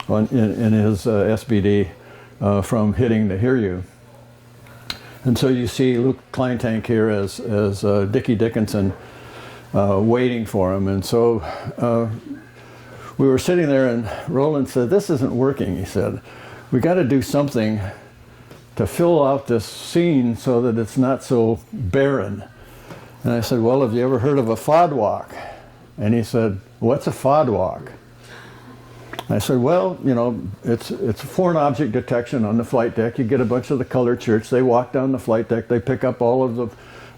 his SBD from hitting the Hiryu. And so you see Luke Kleintank here as Dickie Dickinson waiting for him. And so we were sitting there and Roland said, this isn't working, he said. We got to do something to fill out this scene so that it's not so barren. And I said, well, have you ever heard of a FOD walk? And he said, what's a FOD walk? I said, well, you know, it's foreign object detection on the flight deck. You get a bunch of the colored shirts, they walk down the flight deck, they pick up all of the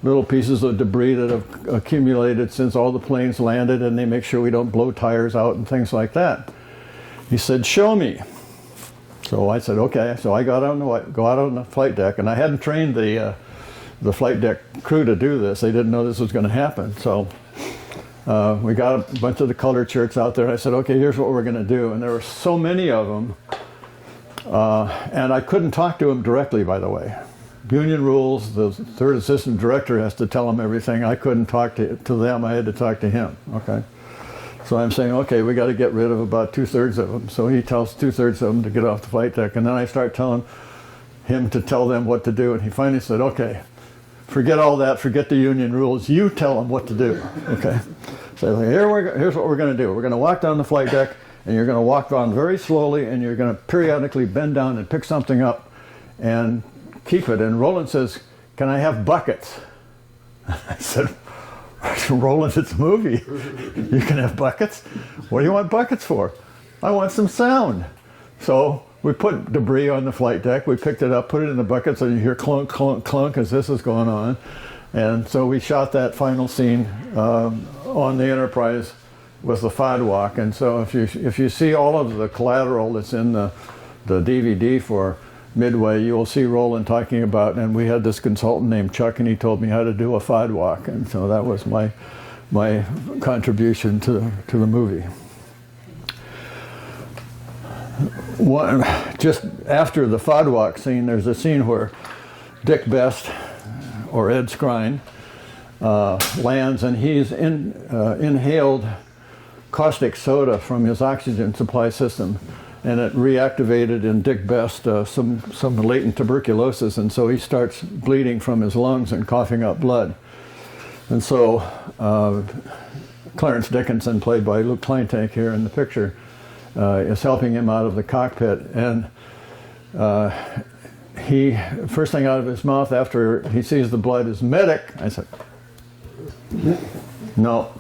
little pieces of debris that have accumulated since all the planes landed, and they make sure we don't blow tires out and things like that. He said, show me. So I said, okay. So I go out on the flight deck, and I hadn't trained the flight deck crew to do this. They didn't know this was going to happen. So we got a bunch of the colored shirts out there. I said, okay, here's what we're going to do. And there were so many of them, and I couldn't talk to them directly, by the way. Union rules, the third assistant director has to tell them everything. I couldn't talk to them. I had to talk to him. Okay. So I'm saying, okay, we got to get rid of about 2/3 of them. So he tells 2/3 of them to get off the flight deck. And then I start telling him to tell them what to do. And he finally said, okay, forget all that, forget the union rules. You tell them what to do, okay? So here's what we're going to do. We're going to walk down the flight deck, and you're going to walk down very slowly, and you're going to periodically bend down and pick something up and keep it. And Roland says, can I have buckets? I said, Roland, it's a movie. You can have buckets? What do you want buckets for? I want some sound. So we put debris on the flight deck. We picked it up, put it in the buckets, and you hear clunk, clunk, clunk as this is going on. And so we shot that final scene on the Enterprise with the FOD walk. And so if you see all of the collateral that's in the DVD for Midway, you'll see Roland talking about, and we had this consultant named Chuck, and he told me how to do a FOD walk. And so that was my contribution to the movie. Just after the FOD walk scene, there's a scene where Dick Best, or Ed Skrine, lands, and he's inhaled caustic soda from his oxygen supply system, and it reactivated in Dick Best some latent tuberculosis, and so he starts bleeding from his lungs and coughing up blood. And so Clarence Dickinson, played by Luke Kleintank here in the picture, is helping him out of the cockpit, and first thing out of his mouth after he sees the blood is medic. I said, no,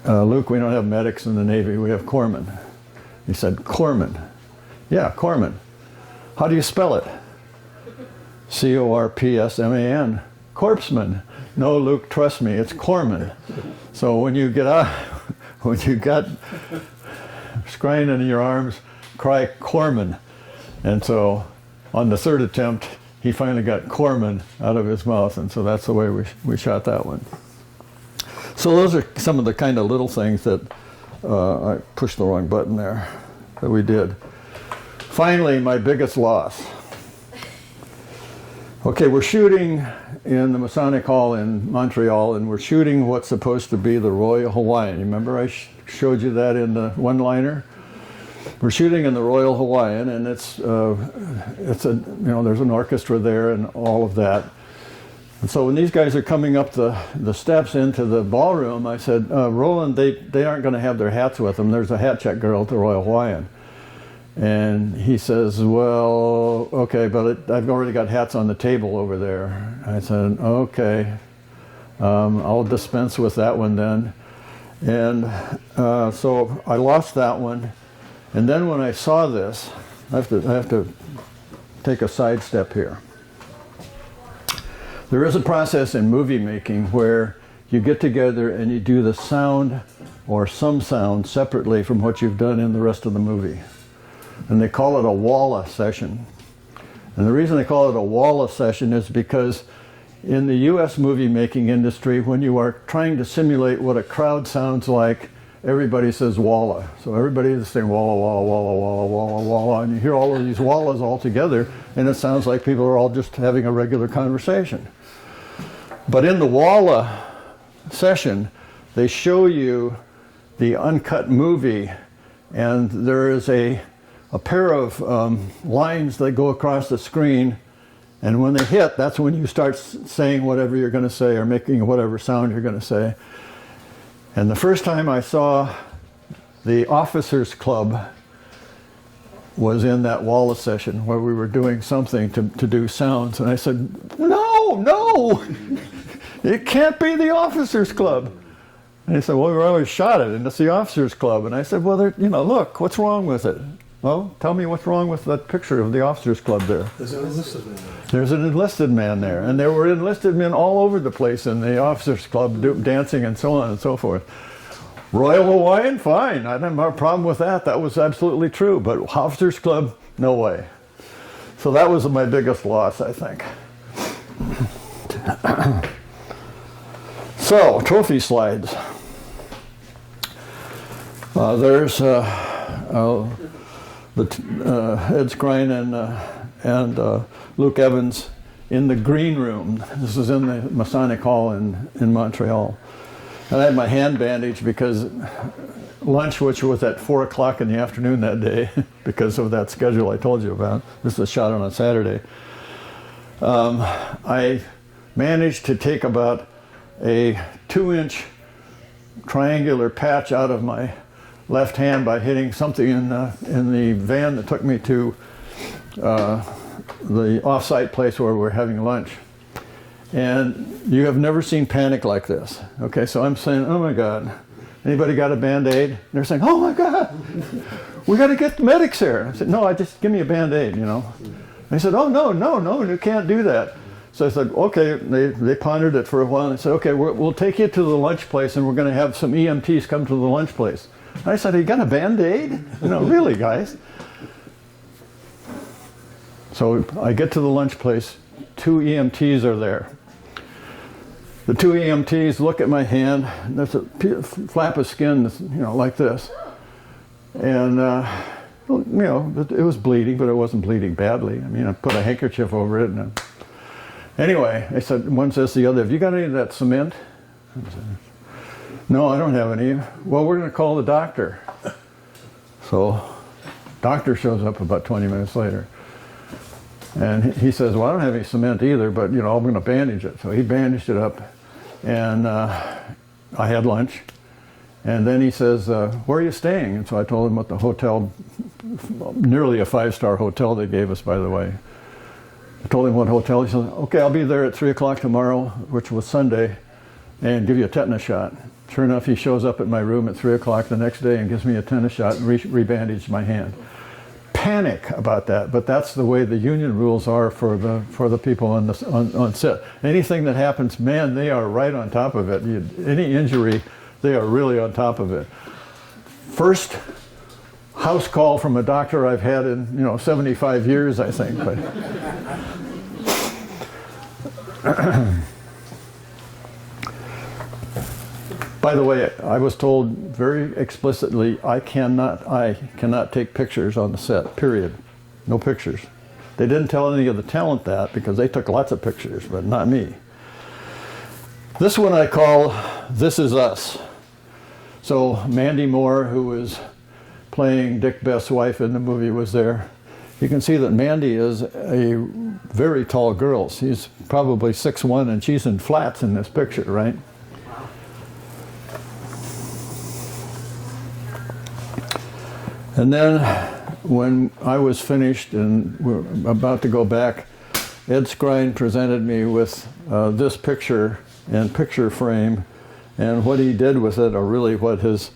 Luke, we don't have medics in the Navy, we have corpsmen. He said, corpsmen. Yeah, corpsmen. How do you spell it? C-O-R-P-S-M-A-N. Corpsman. No, Luke, trust me, it's corpsman. So when you got Skrine in your arms, cry corpsman. And so on the third attempt, he finally got corpsman out of his mouth, and so that's the way we shot that one. So those are some of the kind of little things that I pushed the wrong button there that we did. Finally, my biggest loss. Okay, we're shooting in the Masonic Hall in Montreal, and we're shooting what's supposed to be the Royal Hawaiian. You remember I showed you that in the one-liner? We're shooting in the Royal Hawaiian, and there's an orchestra there and all of that. And so when these guys are coming up the steps into the ballroom, I said, Roland, they aren't going to have their hats with them. There's a hat check girl at the Royal Hawaiian. And he says, well, okay, but I've already got hats on the table over there. I said, okay, I'll dispense with that one then. And so I lost that one. And then when I saw this, I have to take a sidestep here. There is a process in movie making where you get together and you do the sound or some sound separately from what you've done in the rest of the movie. And they call it a Walla session. And the reason they call it a Walla session is because in the US movie making industry, when you are trying to simulate what a crowd sounds like, everybody says Walla. So everybody is saying Walla, Walla, Walla, Walla, Walla, Walla, and you hear all of these Wallas all together, and it sounds like people are all just having a regular conversation. But in the Walla session, they show you the uncut movie, and there is a pair of lines that go across the screen, and when they hit, that's when you start saying whatever you're going to say or making whatever sound you're going to say. And the first time I saw the Officers Club was in that Walla session where we were doing something to do sounds, and I said, no, it can't be the Officers Club. And he said, well, we always shot it, and it's the Officers Club. And I said, well, look, what's wrong with it? Well, tell me what's wrong with that picture of the Officers Club there. There's an enlisted man there. There's an enlisted man there, and there were enlisted men all over the place in the Officers Club dancing and so on and so forth. Royal Hawaiian, fine. I didn't have a problem with that. That was absolutely true. But Officers Club, no way. So that was my biggest loss, I think. So, trophy slides. There's Ed Skrine and Luke Evans in the green room. This is in the Masonic Hall in Montreal. And I had my hand bandaged because lunch, which was at 4 o'clock in the afternoon that day, because of that schedule I told you about. This was shot on a Saturday. I managed to take about a 2-inch triangular patch out of my left hand by hitting something in the van that took me to the off-site place where we're having lunch. And you have never seen panic like this. Okay, so I'm saying, oh my God, anybody got a Band-Aid? And they're saying, oh my God, we got to get the medics here. I said, no, just give me a Band-Aid, you know. And they said, oh, no, you can't do that. So I said, okay, they pondered it for a while and they said, okay, we'll take you to the lunch place and we're going to have some EMTs come to the lunch place. And I said, you got a Band-Aid? You know, really, guys? So I get to the lunch place, 2 EMTs are there. The 2 EMTs look at my hand, and there's a flap of skin that's, you know, like this. And, you know, it was bleeding, but it wasn't bleeding badly. I mean, I put a handkerchief over it. And anyway, I said, one says to the other, have you got any of that cement? I said, no, I don't have any. Well, we're going to call the doctor. So, doctor shows up about 20 minutes later. And he says, well, I don't have any cement either, but, you know, I'm going to bandage it. So he bandaged it up, and I had lunch. And then he says, where are you staying? And so I told him what the hotel, nearly a 5-star hotel they gave us, by the way. I told him what hotel. He said, okay, I'll be there at 3 o'clock tomorrow, which was Sunday, and give you a tetanus shot. Sure enough, he shows up at my room at 3 o'clock the next day and gives me a tetanus shot and rebandaged my hand. Panic about that, but that's the way the union rules are for the people on set. Anything that happens, man, they are right on top of it. Any injury, they are really on top of it. First house call from a doctor I've had in 75 years, I think. But by the way, I was told very explicitly I cannot take pictures on the set, period. No pictures. They didn't tell any of the talent that because they took lots of pictures, but not me. This one I call This Is Us. So Mandy Moore, who was playing Dick Best's wife in the movie, was there. You can see that Mandy is a very tall girl. She's probably 6'1", and she's in flats in this picture, right? And then when I was finished and we're about to go back, Ed Skrine presented me with this picture and picture frame, and what he did with it, or really what his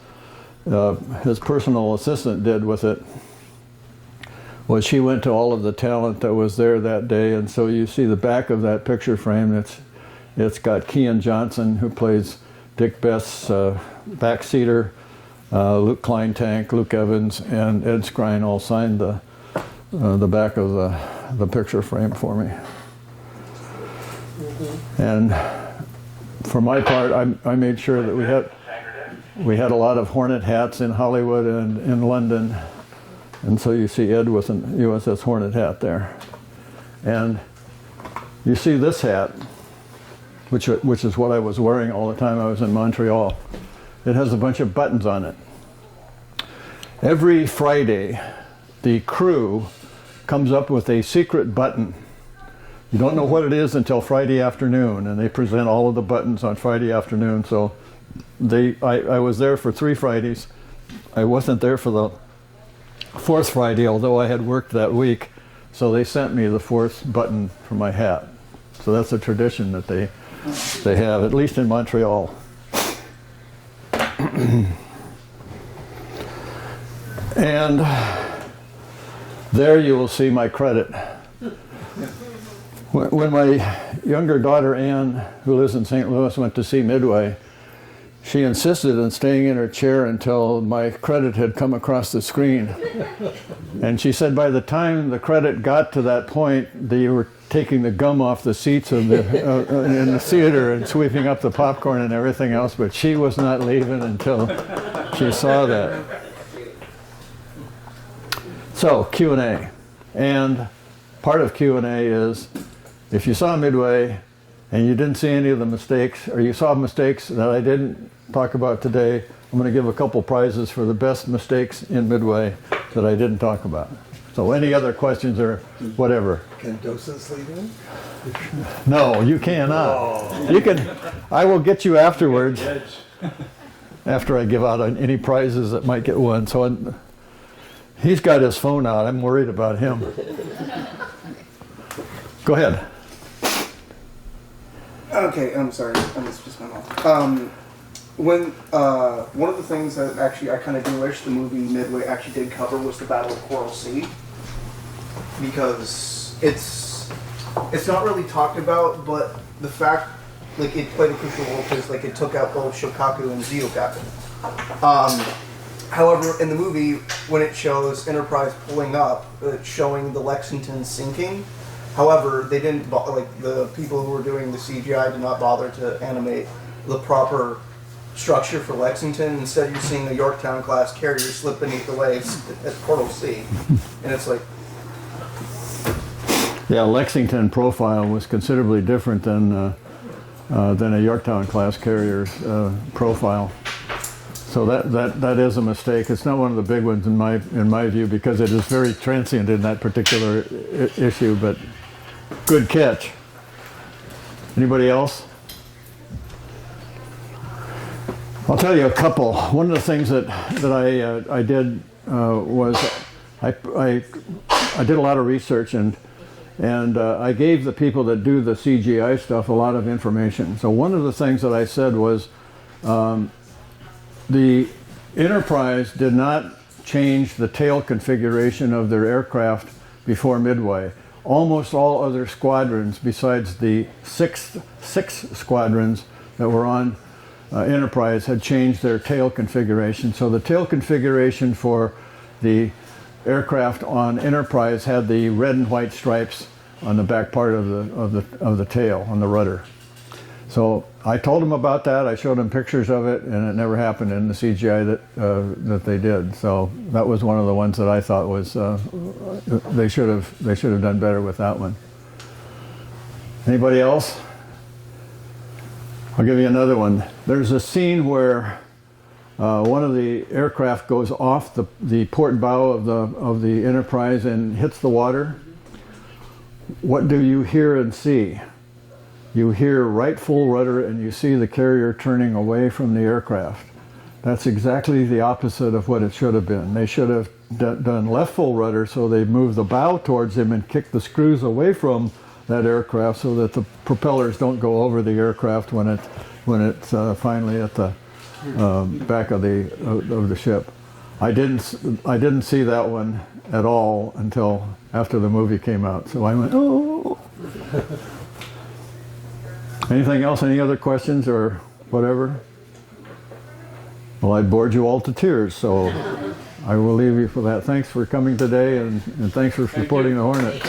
personal assistant did with it, was she went to all of the talent that was there that day. And so you see the back of that picture frame, it's got Kean Johnson, who plays Dick Best's backseater, Luke Kleintank, Luke Evans, and Ed Skrine all signed the back of the picture frame for me. And for my part, I made sure that we had a lot of Hornet hats in Hollywood and in London, and so you see Ed with an USS Hornet hat there. And you see this hat, which is what I was wearing all the time I was in Montreal. It has a bunch of buttons on it. Every Friday, the crew comes up with a secret button. You don't know what it is until Friday afternoon, and they present all of the buttons on Friday afternoon. So I was there for 3 Fridays. I wasn't there for the 4th Friday, although I had worked that week. So they sent me the 4th button for my hat. So that's a tradition that they have, at least in Montreal. And there you will see my credit. When my younger daughter Anne, who lives in St. Louis, went to see Midway, she insisted on staying in her chair until my credit had come across the screen. And she said by the time the credit got to that point, they were taking the gum off the seats of in the theater and sweeping up the popcorn and everything else, but she was not leaving until she saw that. So, Q&A. And part of Q&A is, if you saw Midway and you didn't see any of the mistakes, or you saw mistakes that I didn't talk about today, I'm going to give a couple prizes for the best mistakes in Midway that I didn't talk about. So any other questions or whatever? Can docents sleep in? No, you cannot. You can. I will get you afterwards. After I give out any prizes that might get won. So he's got his phone out. I'm worried about him. Go ahead. Okay, I'm sorry. That's just my mouth. One of the things that actually I kind of do wish the movie Midway actually did cover was the Battle of Coral Sea, because it's not really talked about, but the fact like it played a crucial role because like it took out both Shokaku and Ziokaku. However, in the movie, when it shows Enterprise pulling up, it's showing the Lexington sinking. However, they didn't like the people who were doing the CGI did not bother to animate the proper structure for Lexington. Instead, you're seeing a Yorktown class carrier slip beneath the waves at Coral Sea, and it's like. Yeah, Lexington profile was considerably different than a Yorktown class carrier's profile. So that is a mistake. It's not one of the big ones in my view because it is very transient in that particular issue. But good catch. Anybody else? I'll tell you a couple. One of the things that I did was I did a lot of research and I gave the people that do the CGI stuff a lot of information. So one of the things that I said was the Enterprise did not change the tail configuration of their aircraft before Midway. Almost all other squadrons, besides the six squadrons that were on Enterprise, had changed their tail configuration. So the tail configuration for the aircraft on Enterprise had the red and white stripes on the back part of the tail on the rudder. So I told them about that. I showed them pictures of it, and it never happened in the CGI that they did. So that was one of the ones that I thought was they should have done better with that one. Anybody else? I'll give you another one. There's a scene where one of the aircraft goes off the port bow of the Enterprise and hits the water. What do you hear and see? You hear right full rudder and you see the carrier turning away from the aircraft. That's exactly the opposite of what it should have been. They should have done left full rudder, so they move the bow towards him and kick the screws away from that aircraft so that the propellers don't go over the aircraft when it's finally at the back of the ship. I didn't see that one at all until after the movie came out. So I went, oh. Anything else? Any other questions or whatever? Well, I bored you all to tears, so I will leave you for that. Thanks for coming today, and thanks for supporting the Hornets.